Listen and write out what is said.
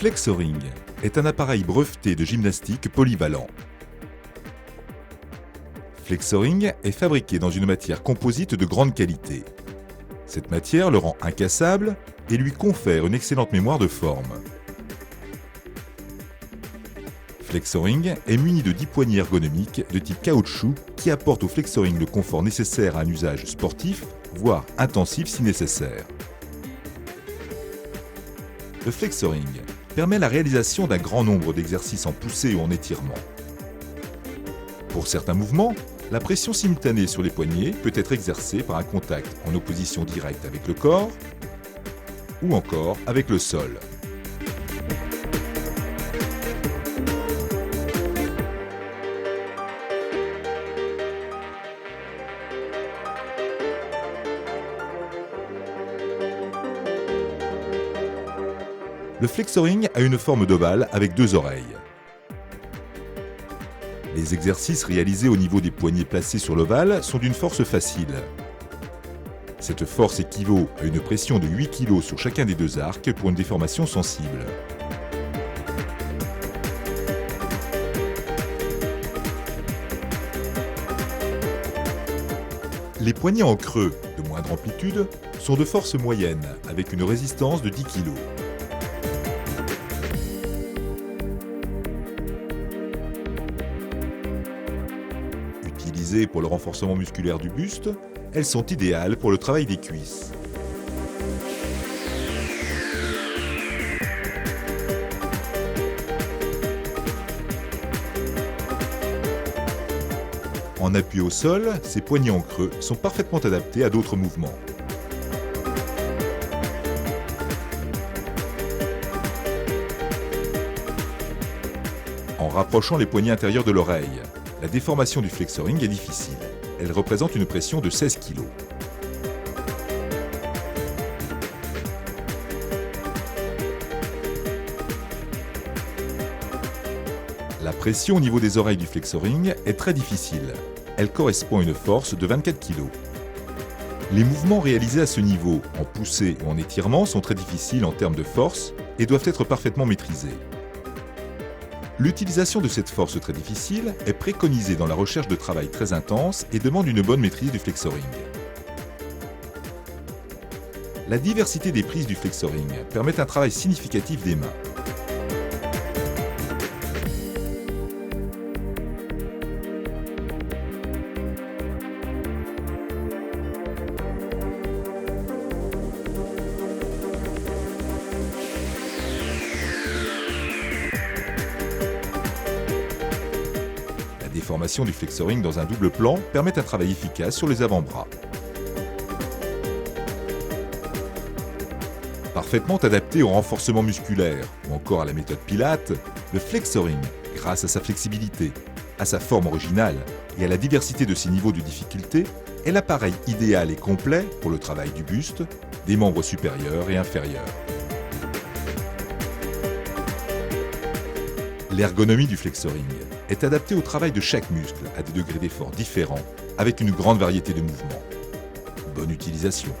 Flexoring est un appareil breveté de gymnastique polyvalent. Flexoring est fabriqué dans une matière composite de grande qualité. Cette matière le rend incassable et lui confère une excellente mémoire de forme. Flexoring est muni de 10 poignées ergonomiques de type caoutchouc qui apportent au Flexoring le confort nécessaire à un usage sportif, voire intensif si nécessaire. Le Flexoring permet la réalisation d'un grand nombre d'exercices en poussée ou en étirement. Pour certains mouvements, la pression simultanée sur les poignets peut être exercée par un contact en opposition directe avec le corps ou encore avec le sol. Le Flexoring a une forme d'ovale avec 2 oreilles. Les exercices réalisés au niveau des poignets placés sur l'ovale sont d'une force facile. Cette force équivaut à une pression de 8 kg sur chacun des 2 arcs pour une déformation sensible. Les poignets en creux, de moindre amplitude, sont de force moyenne avec une résistance de 10 kg. Utilisées pour le renforcement musculaire du buste, elles sont idéales pour le travail des cuisses. En appui au sol, ces poignets en creux sont parfaitement adaptés à d'autres mouvements. En rapprochant les poignets intérieurs de l'oreille, la déformation du Flexoring est difficile. Elle représente une pression de 16 kg. La pression au niveau des oreilles du Flexoring est très difficile. Elle correspond à une force de 24 kg. Les mouvements réalisés à ce niveau, en poussée ou en étirement, sont très difficiles en termes de force et doivent être parfaitement maîtrisés. L'utilisation de cette force très difficile est préconisée dans la recherche de travail très intense et demande une bonne maîtrise du Flexoring. La diversité des prises du Flexoring permet un travail significatif des mains. La déformation du Flexoring dans un double plan permet un travail efficace sur les avant-bras. Parfaitement adapté au renforcement musculaire ou encore à la méthode Pilates, le Flexoring, grâce à sa flexibilité, à sa forme originale et à la diversité de ses niveaux de difficulté, est l'appareil idéal et complet pour le travail du buste, des membres supérieurs et inférieurs. L'ergonomie du Flexoring est adaptée au travail de chaque muscle à des degrés d'effort différents, avec une grande variété de mouvements. Bonne utilisation.